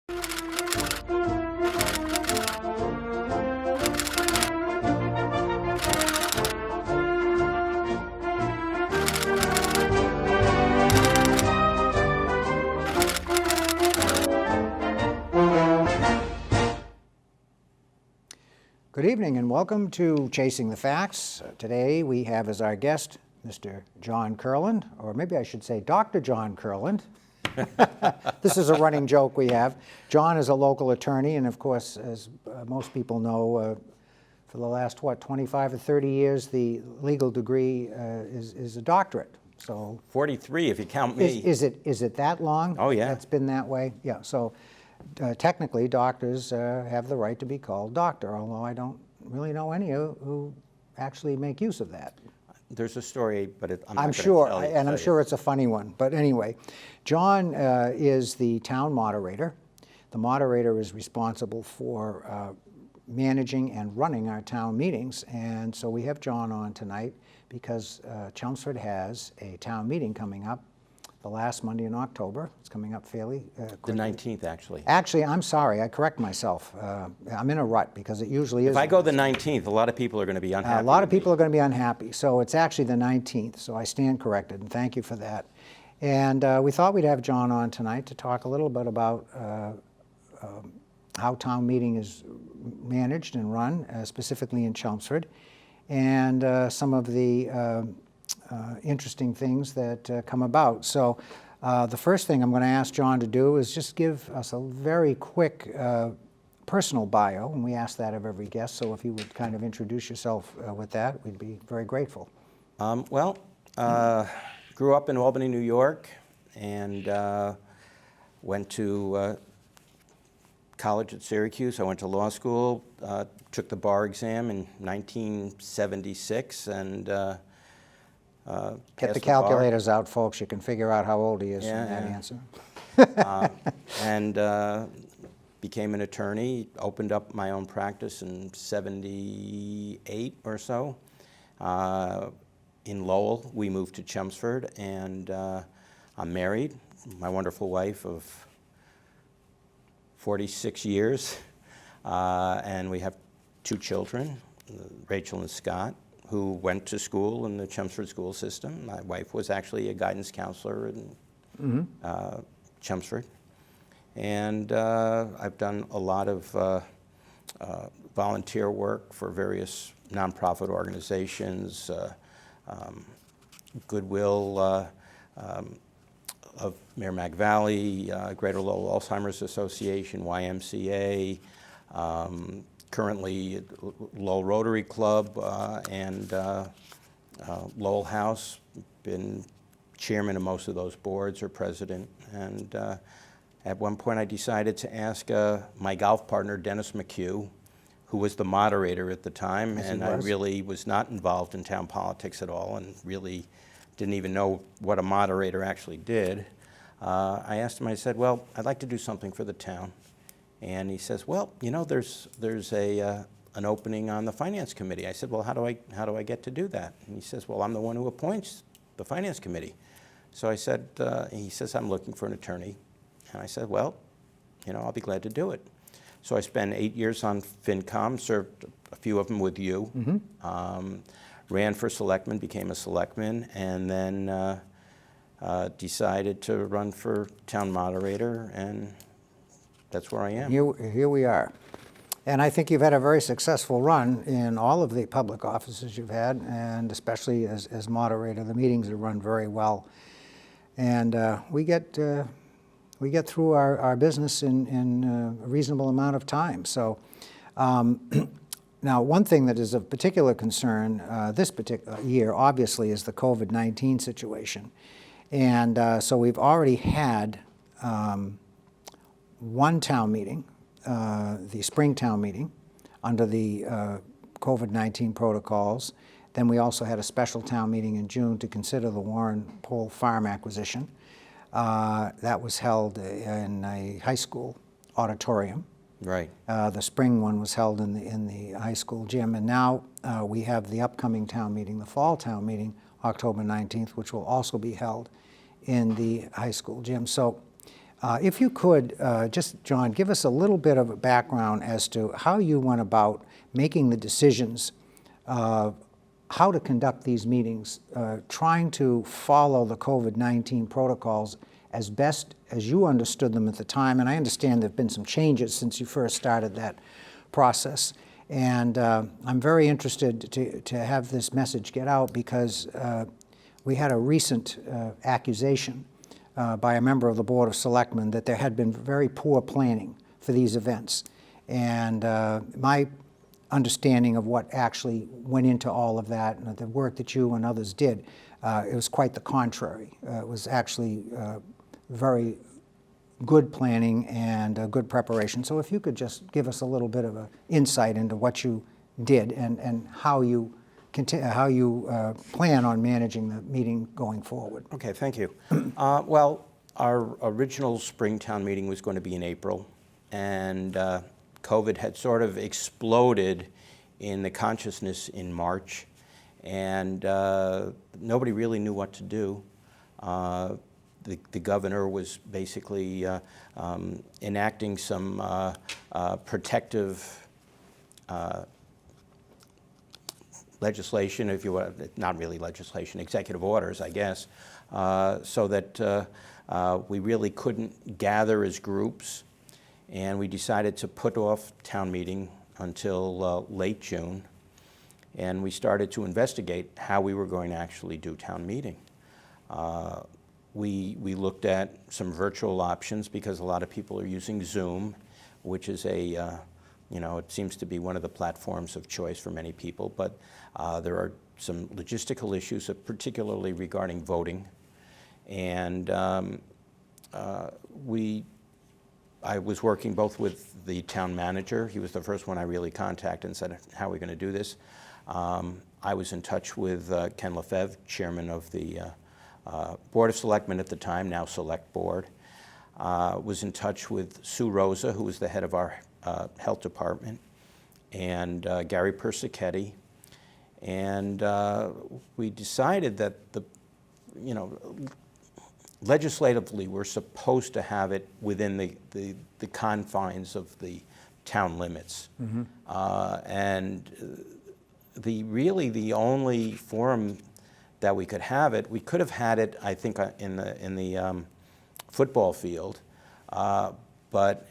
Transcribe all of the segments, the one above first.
Good evening and welcome to Chasing the Facts. Today we have as our guest Mr. Jon Kurland, or maybe I should say Dr. Jon Kurland. This is a running joke we have. Jon is a local attorney, and of course, as most people know, for the last, 25 or 30 years, the legal degree is a doctorate. So 43 if you count me. Is it that long? Oh, yeah. It's been that way? Yeah. So technically, doctors have the right to be called doctor, although I don't really know any who actually make use of that. There's a story, but I'm sure, and I'm sure it's a funny one. But anyway, Jon is the town moderator. The moderator is responsible for managing and running our town meetings, and so we have Jon on tonight because Chelmsford has a town meeting coming up the last Monday in October. It's coming up fairly quickly. The 19th, actually. Actually, I'm sorry, I correct myself. I'm in a rut because it usually is. If I go the 19th, a lot of people are going to be unhappy. A lot of people are going to be unhappy. So it's actually the 19th, so I stand corrected, and thank you for that. And we thought we'd have Jon on tonight to talk a little bit about how town meeting is managed and run, specifically in Chelmsford, and some of the interesting things that come about. So the first thing I'm going to ask Jon to do is just give us a very quick personal bio, and we ask that of every guest, so if you would kind of introduce yourself with that, we'd be very grateful. Grew up in Albany, New York, and went to college at Syracuse. I went to law school, took the bar exam in 1976, and get the calculators out, folks. You can figure out how old he is from that answer. And became an attorney, opened up my own practice in 78 or so. In Lowell, we moved to Chelmsford, and I'm married. My wonderful wife of 46 years, and we have 2 children, Rachel and Scott, who went to school in the Chelmsford school system. My wife was actually a guidance counselor in Chelmsford. And I've done a lot of volunteer work for various nonprofit organizations, Goodwill of Merrimack Valley, Greater Lowell Alzheimer's Association, YMCA, currently Lowell Rotary Club and Lowell House. Been chairman of most of those boards or president. And at one point I decided to ask my golf partner, Dennis McHugh, who was the moderator at the time, and I really was not involved in town politics at all and really didn't even know what a moderator actually did. I asked him, I said, well, I'd like to do something for the town. And he says, well, you know, there's an opening on the finance committee. I said, well, how do I get to do that? And he says, well, I'm the one who appoints the finance committee. So I said, he says, I'm looking for an attorney. And I said, well, you know, I'll be glad to do it. So I spent 8 years on FinCom, served a few of them with you, ran for selectman, became a selectman, and then decided to run for town moderator, and that's where I am. Here we are. And I think you've had a very successful run in all of the public offices you've had, and especially as moderator. The meetings have run very well. And we get through our business in a reasonable amount of time. So now one thing that is of particular concern this particular year, obviously, is the COVID-19 situation. And so we've already had one town meeting, the spring town meeting, under the COVID-19 protocols. Then we also had a special town meeting in June to consider the Warren Pole Farm acquisition. That was held in a high school auditorium. Right. The spring one was held in the high school gym, and now we have the upcoming town meeting, the fall town meeting, October 19th, which will also be held in the high school gym. So If you could, just, John, give us a little bit of a background as to how you went about making the decisions, how to conduct these meetings, trying to follow the COVID-19 protocols as best as you understood them at the time. And I understand there have been some changes since you first started that process. And I'm very interested to have this message get out because we had a recent accusation by a member of the Board of Selectmen that there had been very poor planning for these events. And my understanding of what actually went into all of that and the work that you and others did, it was quite the contrary. It was actually very good planning and good preparation. So if you could just give us a little bit of an insight into what you did and how you plan on managing the meeting going forward. Okay, thank you. Well, our original Springtown meeting was going to be in April, and COVID had sort of exploded in the consciousness in March, and nobody really knew what to do. The governor was basically enacting some protective legislation, if you want, not really legislation, executive orders, I guess, so that we really couldn't gather as groups. And we decided to put off town meeting until late June. And we started to investigate how we were going to actually do town meeting. We looked at some virtual options because a lot of people are using Zoom, which is a, it seems to be one of the platforms of choice for many people, but there are some logistical issues, particularly regarding voting. And I was working both with the town manager. He was the first one I really contacted and said, how are we going to do this? I was in touch with Ken Lefebvre, chairman of the Board of Selectmen at the time, now Select Board. Was in touch with Sue Rosa, who was the head of our health department, and Gary Persichetti. And we decided that legislatively, we're supposed to have it within the confines of the town limits. Mm-hmm. And the only forum that we could have it, we could have had it, I think, in the football field, but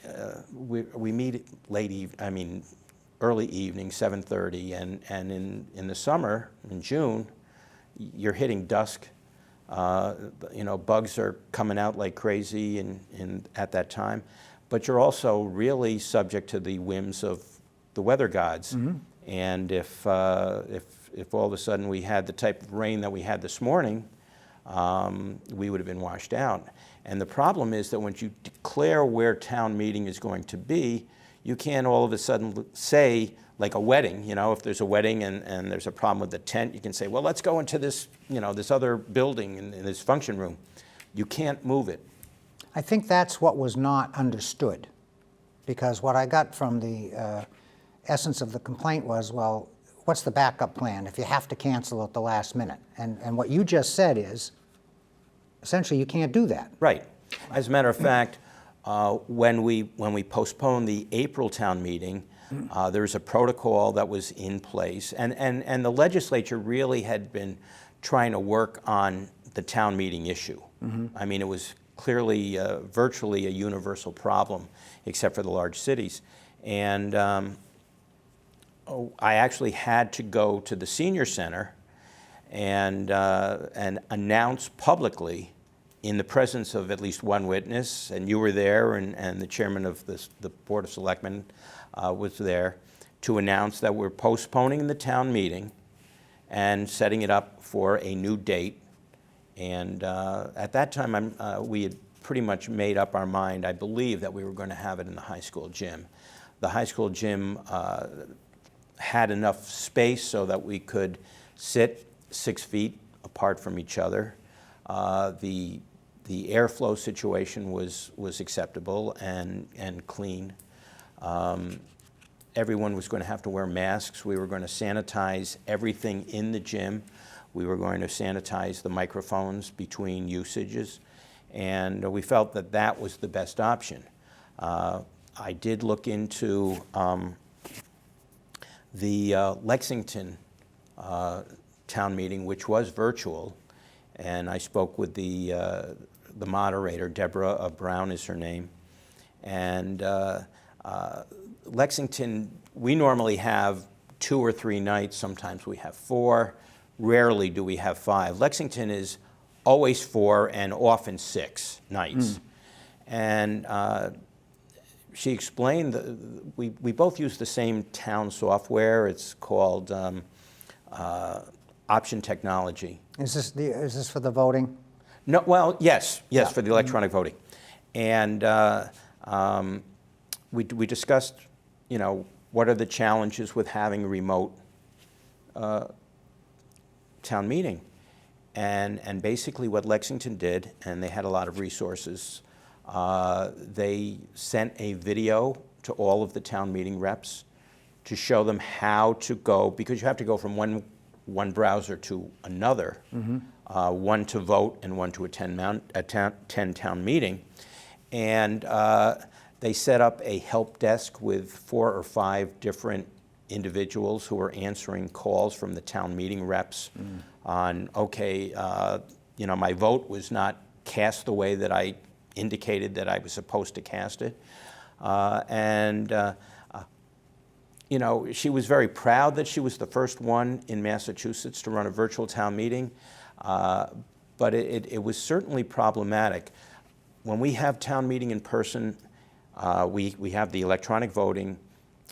we meet early evening, 7:30, and in the summer, in June, you're hitting dusk. Bugs are coming out like crazy at that time, but you're also really subject to the whims of the weather gods. Mm-hmm. And if all of a sudden we had the type of rain that we had this morning, we would have been washed out. And the problem is that once you declare where town meeting is going to be, you can't all of a sudden say, like a wedding, if there's a wedding and there's a problem with the tent, you can say, well, let's go into this, this other building in this function room. You can't move it. I think that's what was not understood, because what I got from the essence of the complaint was, well, what's the backup plan if you have to cancel at the last minute? And what you just said is, essentially, you can't do that. Right. As a matter of fact, when we postponed the April town meeting, there was a protocol that was in place, and the legislature really had been trying to work on the town meeting issue. Mm-hmm. I mean, it was clearly virtually a universal problem, except for the large cities. And I actually had to go to the senior center and announce publicly, in the presence of at least one witness, and you were there, and the chairman of the Board of Selectmen was there, to announce that we're postponing the town meeting and setting it up for a new date. And at that time, we had pretty much made up our mind, I believe, that we were going to have it in the high school gym. The high school gym had enough space so that we could sit 6 feet apart from each other. The airflow situation was acceptable and clean. Everyone was going to have to wear masks. We were going to sanitize everything in the gym. We were going to sanitize the microphones between usages. and we felt that that was the best option. I did look into the Lexington town meeting, which was virtual, and I spoke with the moderator, Deborah Brown is her name, and Lexington, we normally have 2 or 3 nights, sometimes we have 4, rarely do we have 5. Lexington is always 4 and often 6 nights. And she explained that we both use the same town software. It's called Option Technology. Is this for the voting? No, well, yes, Yeah. for the electronic voting. And we discussed, you know, what are the challenges with having a remote town meeting. And basically what Lexington did, and they had a lot of resources, they sent a video to all of the town meeting reps to show them how to go, because you have to go from one browser to another, one to vote and one to attend town meeting. And they set up a help desk with 4 or 5 different individuals who were answering calls from the town meeting reps on, okay, you know, my vote was not cast the way that I indicated that I was supposed to cast it. You know, she was very proud that she was the first one in Massachusetts to run a virtual town meeting, but it was certainly problematic. When we have town meeting in person, we have the electronic voting.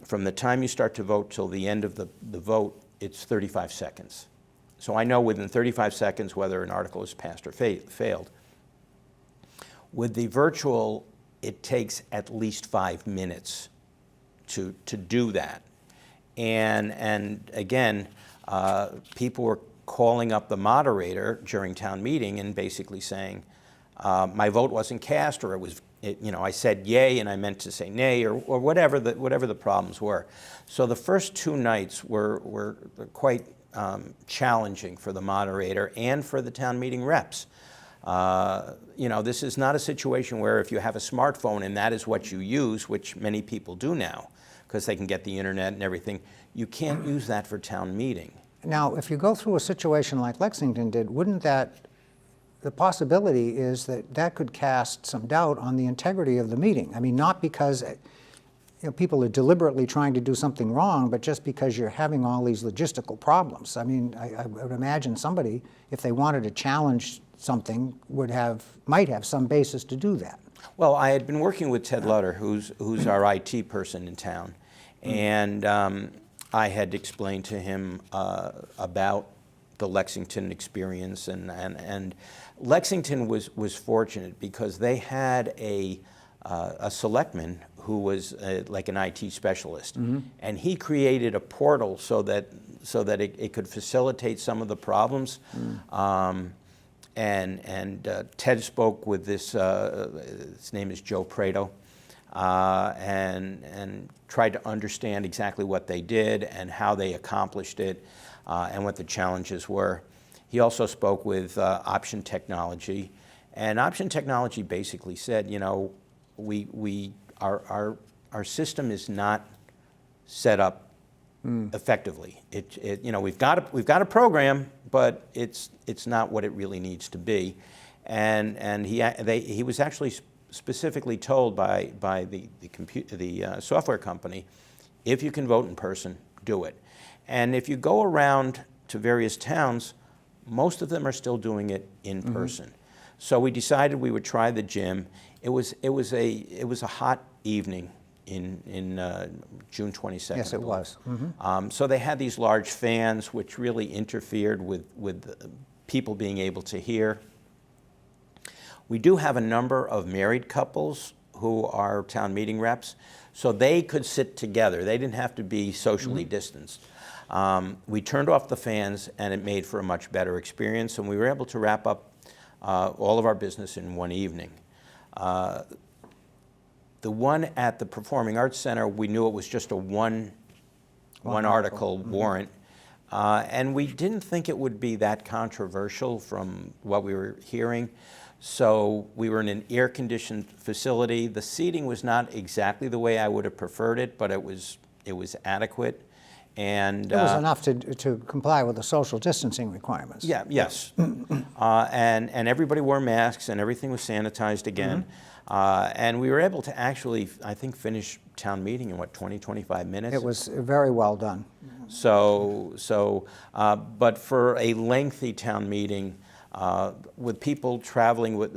From the time you start to vote till the end of the vote, it's 35 seconds. So I know within 35 seconds whether an article is passed or failed. With the virtual, it takes at least 5 minutes to do that. And again, people were calling up the moderator during town meeting and basically saying, my vote wasn't cast, or you know, I said yay and I meant to say nay, or whatever the problems were. So the first 2 nights were quite challenging for the moderator and for the town meeting reps. You know, this is not a situation where if you have a smartphone and that is what you use, which many people do now, because they can get the internet and everything, you can't use that for town meeting. Now, if you go through a situation like Lexington did, wouldn't the possibility is that could cast some doubt on the integrity of the meeting? I mean, not because you know, people are deliberately trying to do something wrong, but just because you're having all these logistical problems. I mean, I would imagine somebody, if they wanted to challenge something, might have some basis to do that. Well, I had been working with Ted Lutter, who's our IT person in town, and I had explained to him about the Lexington experience, and Lexington was fortunate because they had a selectman who was like an IT specialist, and he created a portal so that it could facilitate some of the problems. And Ted spoke with this, his name is Joe Prado, and tried to understand exactly what they did and how they accomplished it, and what the challenges were. He also spoke with Option Technology, and Option Technology basically said, you know, our system is not set up effectively. You know, we've got a program, but it's not what it really needs to be. And he was actually specifically told by the software company, if you can vote in person, do it. And if you go around to various towns, most of them are still doing it in person. So we decided we would try the gym. It was a hot evening in June 22nd. Yes, it was. So they had these large fans, which really interfered with people being able to hear. We do have a number of married couples who are town meeting reps, so they could sit together. They didn't have to be socially distanced. We turned off the fans, and it made for a much better experience, and we were able to wrap up all of our business in one evening. The one at the Performing Arts Center, we knew it was just a one article warrant, and we didn't think it would be that controversial from what we were hearing. So we were in an air-conditioned facility. The seating was not exactly the way I would have preferred it, but it was adequate. And It was enough to comply with the social distancing requirements. yeah, yes. And everybody wore masks, and everything was sanitized again. And we were able to actually, I think, finish town meeting in, 20, 25 minutes? It was very well done. But for a lengthy town meeting, with people traveling with,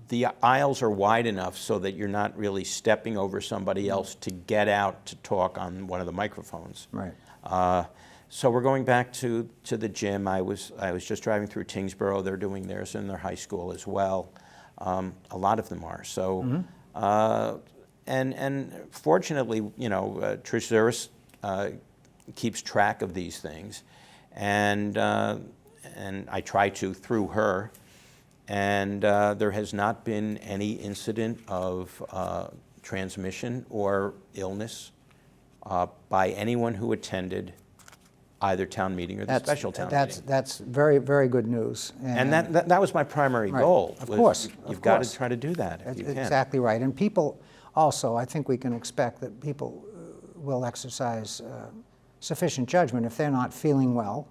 the aisles are wide enough so that you're not really stepping over somebody else to get out to talk on one of the microphones. Right. So we're going back to the gym. I was just driving through Tingsboro. They're doing theirs in their high school as well. A lot of them are. So, and fortunately, Trish Zuris keeps track of these things, and I try to through her. And there has not been any incident of transmission or illness by anyone who attended either town meeting or the special town meeting. That's very, very good news. And that was my primary goal. Of course. You've got to try to do that if you can. Exactly right. And people also, I think we can expect that people will exercise sufficient judgment if they're not feeling well.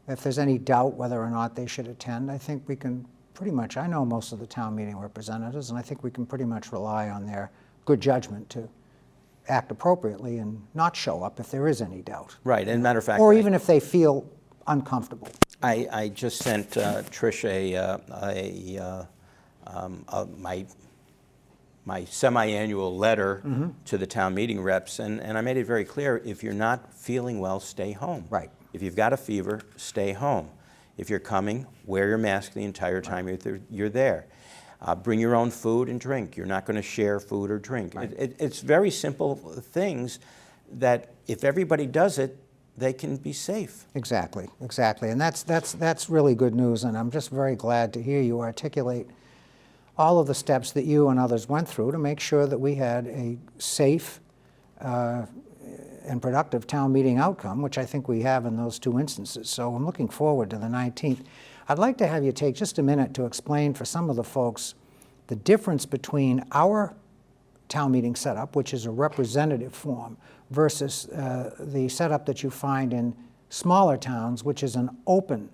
If there's any doubt whether or not they should attend, I think we can pretty much, I know most of the town meeting representatives, and I think we can pretty much rely on their good judgment to act appropriately and not show up if there is any doubt. Right, and matter of fact... Or even if they feel uncomfortable. I just sent Trish my semi-annual letter to the town meeting reps, and I made it very clear, if you're not feeling well, stay home. Right. If you've got a fever, stay home. If you're coming, wear your mask the entire time you're there. Bring your own food and drink. You're not going to share food or drink. Right. It's very simple things that if everybody does it, they can be safe. Exactly, exactly. And that's really good news, and I'm just very glad to hear you articulate all of the steps that you and others went through to make sure that we had a safe and productive town meeting outcome, which I think we have in those two instances. So I'm looking forward to the 19th. I'd like to have you take just a minute to explain for some of the folks the difference between our town meeting setup, which is a representative form, versus the setup that you find in smaller towns, which is an open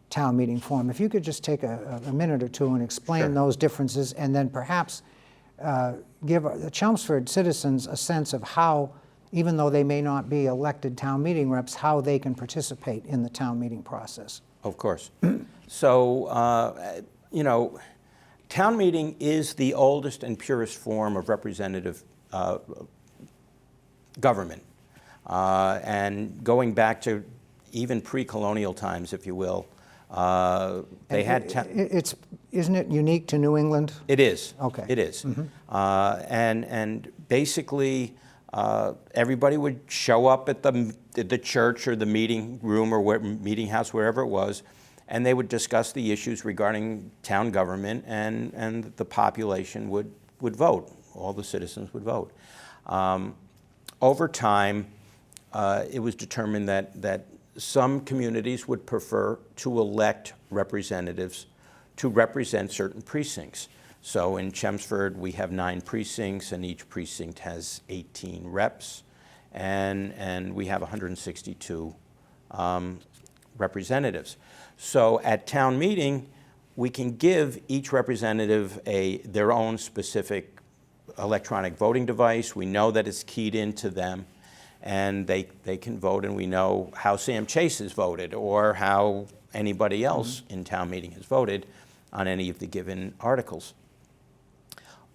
town meeting form. If you could just take a minute or two and explain those differences, and then perhaps give the Chelmsford citizens a sense of how, even though they may not be elected town meeting reps, how they can participate in the town meeting process. Of course. So, town meeting is the oldest and purest form of representative government. And going back to even pre-colonial times, if you will, they had... Isn't it unique to New England? It is. Okay. It is. And basically, everybody would show up at the church or the meeting room or meeting house, wherever it was, and they would discuss the issues regarding town government, and the population would vote. All the citizens would vote. Over time, it was determined that some communities would prefer to elect representatives to represent certain precincts. So in Chelmsford, we have 9 precincts, and each precinct has 18 reps, and we have 162 representatives. So at town meeting, we can give each representative their own specific electronic voting device. We know that it's keyed into them, and they can vote, and we know how Sam Chase has voted or how anybody else in town meeting has voted on any of the given articles.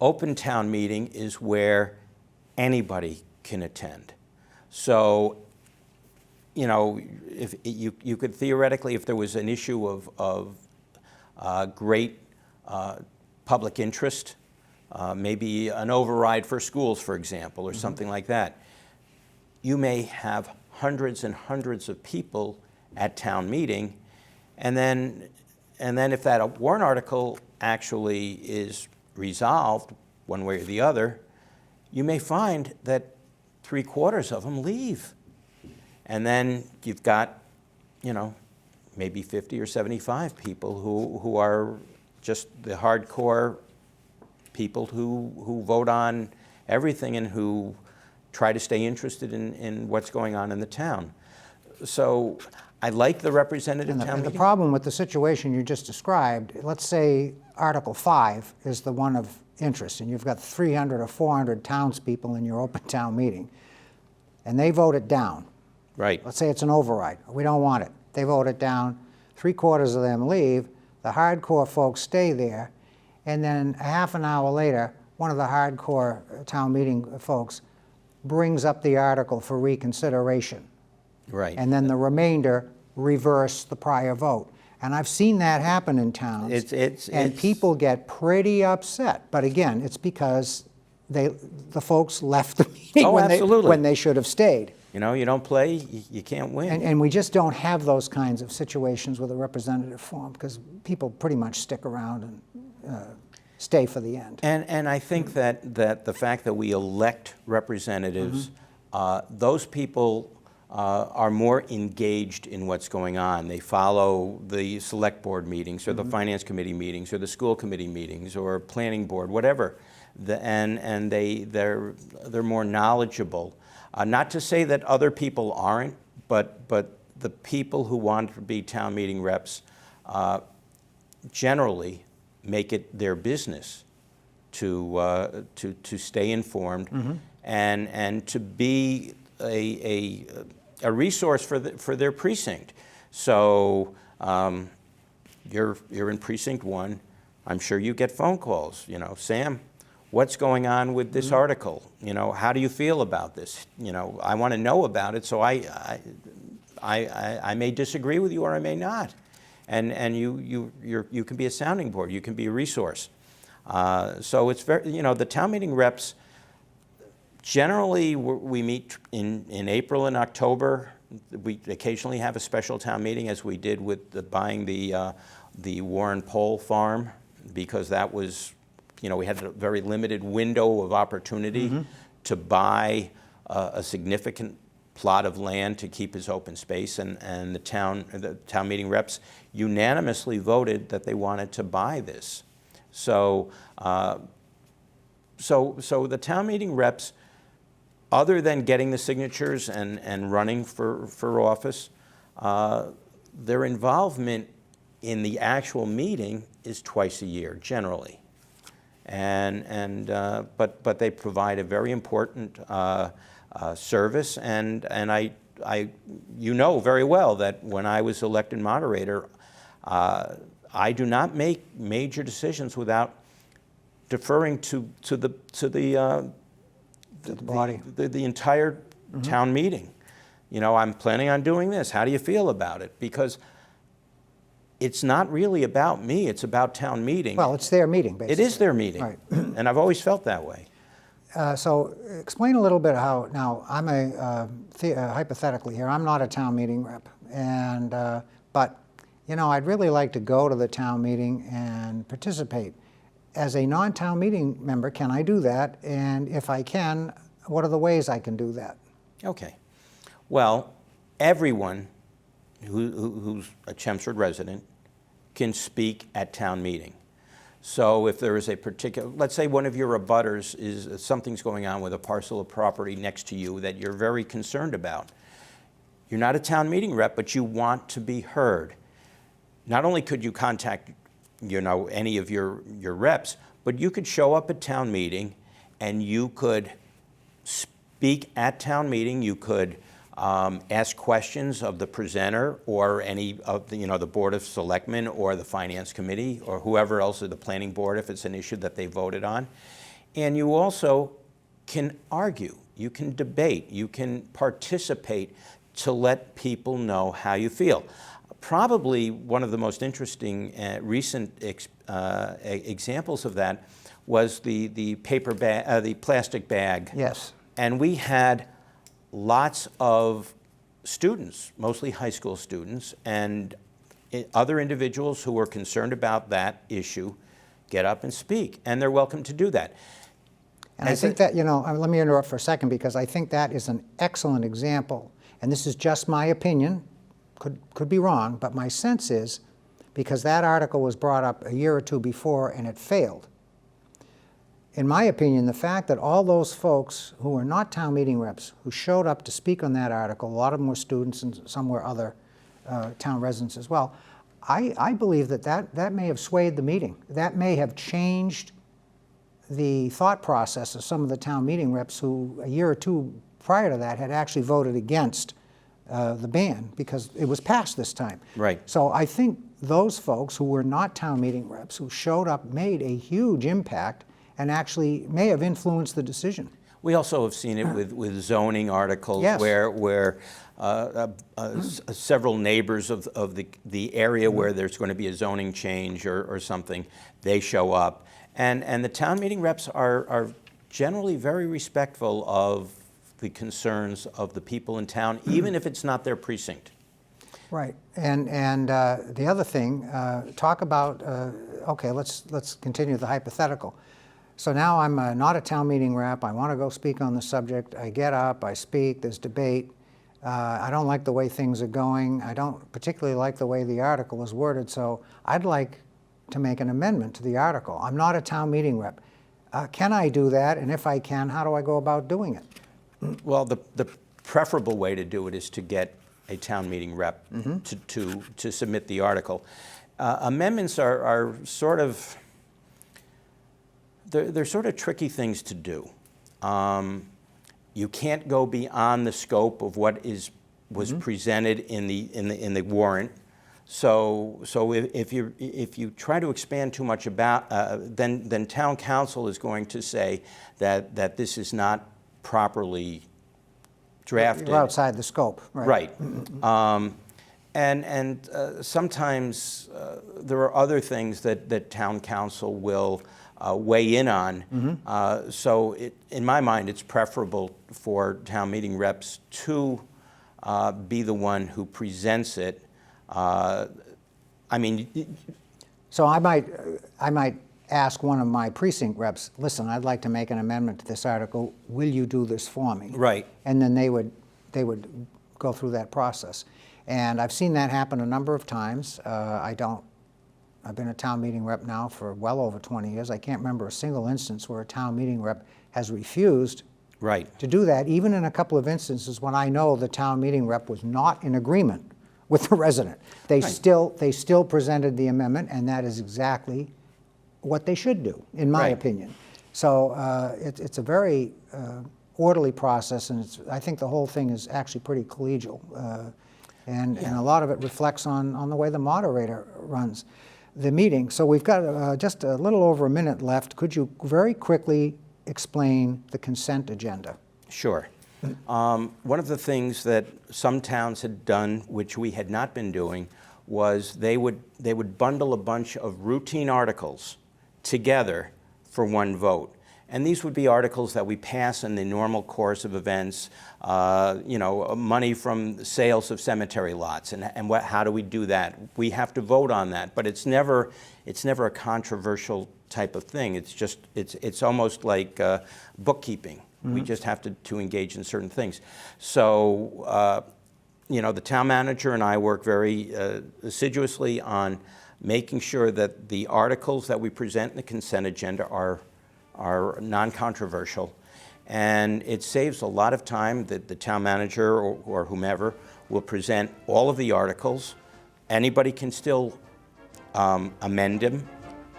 Open town meeting is where anybody can attend. So, if you could theoretically, if there was an issue of great public interest, maybe an override for schools, for example, or something like that, you may have hundreds and hundreds of people at town meeting, and then if that warrant article actually is resolved one way or the other, you may find that 3/4 of them leave. And then you've got, maybe 50 or 75 people who are just the hardcore people who vote on everything and who try to stay interested in what's going on in the town. So I like the representative town And the meeting. problem with the situation you just described, let's say Article 5 is the one of interest, and you've got 300 or 400 townspeople in your open town meeting, and they vote it down. Right. Let's say it's an override. We don't want it. They vote it down. 3/4 of them leave. The hardcore folks stay there. And then a half an hour later, one of the hardcore town meeting folks brings up the article for reconsideration. Right. And then the remainder reverse the prior vote. And I've seen that happen in towns. And people get pretty upset. But again, it's because the folks left the meeting Oh, absolutely. when they should have stayed. You know, you don't play, you can't win. And we just don't have those kinds of situations with a representative form because people pretty much stick around and stay for the end. And I think that the fact that we elect representatives, those people are more engaged in what's going on. They follow the select board meetings or the finance committee meetings or the school committee meetings or planning board, whatever. And they're more knowledgeable. Not to say that other people aren't, but the people who want to be town meeting reps generally make it their business to stay informed and to be a resource for their precinct. So you're in precinct 1. I'm sure you get phone calls. You know, Sam, what's going on with this article? You know, how do you feel about this? You know, I want to know about it, so I may disagree with you or I may not. And you can be a sounding board. You can be a resource. So it's very, you know, the town meeting reps, generally we meet in April and October. We occasionally have a special town meeting, as we did with buying the Warren Pole farm, because that was, you know, we had a very limited window of opportunity to buy a significant plot of land to keep as open space, and the town meeting reps unanimously voted that they wanted to buy this. So the town meeting reps, other than getting the signatures and running for office, their involvement in the actual meeting is twice a year, generally. But they provide a very important service, and you know very well that when I was elected moderator, I do not make major decisions without deferring to the body, the entire town meeting. You know, I'm planning on doing this. How do you feel about it? Because it's not really about me. It's about town meeting. Well, it's their meeting, basically. It is their meeting, Right. And I've always felt that way. So explain a little bit how, now I'm hypothetically here, I'm not a town meeting rep, and but you know, I'd really like to go to the town meeting and participate. As a non-town meeting member, can I do that? And if I can, what are the ways I can do that? Okay. Well, everyone who's a Chelmsford resident can speak at town meeting. So if there is a particular, let's say one of your abutters is, something's going on with a parcel of property next to you that you're very concerned about. You're not a town meeting rep, but you want to be heard. Not only could you contact, you know, any of your reps, but you could show up at town meeting and you could speak at town meeting. You could ask questions of the presenter or any of the, you know, the Board of Selectmen or the Finance Committee or whoever else, or the Planning Board if it's an issue that they voted on. And you also can argue, you can debate, you can participate to let people know how you feel. Probably one of the most interesting recent examples of that was the paper bag, the plastic bag. Yes. And we had lots of students, mostly high school students, and other individuals who were concerned about that issue get up and speak, and they're welcome to do that. And I think that, you know, let me interrupt for a second, because I think that is an excellent example, and this is just my opinion, could be wrong, but my sense is because that article was brought up a year or two before and it failed. In my opinion, the fact that all those folks who were not town meeting reps who showed up to speak on that article, a lot of them were students and some were other town residents as well, I believe that may have swayed the meeting. That may have changed the thought process of some of the town meeting reps who, a year or two prior to that, had actually voted against the ban because it was passed this time. Right. So I think those folks who were not town meeting reps who showed up made a huge impact and actually may have influenced the decision. We also have seen it with zoning articles. Yes. where several neighbors of the area where there's going to be a zoning change or something, they show up. And the town meeting reps are generally very respectful of the concerns of the people in town, even if it's not their precinct. Right. And the other thing, talk about, okay, let's continue the hypothetical. So now I'm not a town meeting rep. I want to go speak on the subject. I get up, I speak, there's debate. I don't like the way things are going. I don't particularly like the way the article is worded, so I'd like to make an amendment to the article. I'm not a town meeting rep. Can I do that? And if I can, how do I go about doing it? Well, the preferable way to do it is to get a town meeting rep to submit the article. Amendments are sort of, they're sort of tricky things to do. You can't go beyond the scope of what was presented in the warrant. So if you try to expand too much about, then town council is going to say that this is not properly drafted. You're outside the scope. Right. And sometimes there are other things that town council will weigh in on. So in my mind, it's preferable for town meeting reps to be the one who presents it. I mean, so I might ask one of my precinct reps, listen, I'd like to make an amendment to this article. Will you do this for me? Right. And then they would go through that process. And I've seen that happen a number of times. I've been a town meeting rep now for well over 20 years. I can't remember a single instance where a town meeting rep has refused to do that, even in a couple of instances when I know the town meeting rep was not in agreement with the resident. They still presented the amendment, and that is exactly what they should do, in my opinion. So it's a very orderly process, and I think the whole thing is actually pretty collegial. And a lot of it reflects on the way the moderator runs the meeting. So we've got just a little over a minute left. Could you very quickly explain the consent agenda? Sure. One of the things that some towns had done, which we had not been doing, was they would bundle a bunch of routine articles together for one vote. And these would be articles that we pass in the normal course of events, money from sales of cemetery lots, and how do we do that? We have to vote on that, but it's never a controversial type of thing. It's almost like bookkeeping. We just have to engage in certain things. So, the town manager and I work very assiduously on making sure that the articles that we present in the consent agenda are non-controversial, and it saves a lot of time that the town manager or whomever will present all of the articles. Anybody can still amend them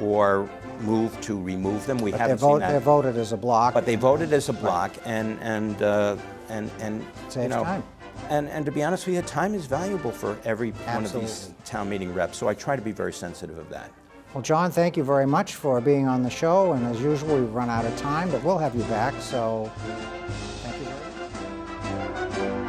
or move to remove them. We haven't seen that. They're voted as a block. But they voted as a block, and saves time. And to be honest with you, time is valuable for every one of these town meeting reps. So I try to be very sensitive of that. Well, John, thank you very much for being on the show. And as usual, we've run out of time, but we'll have you back. So thank you very much.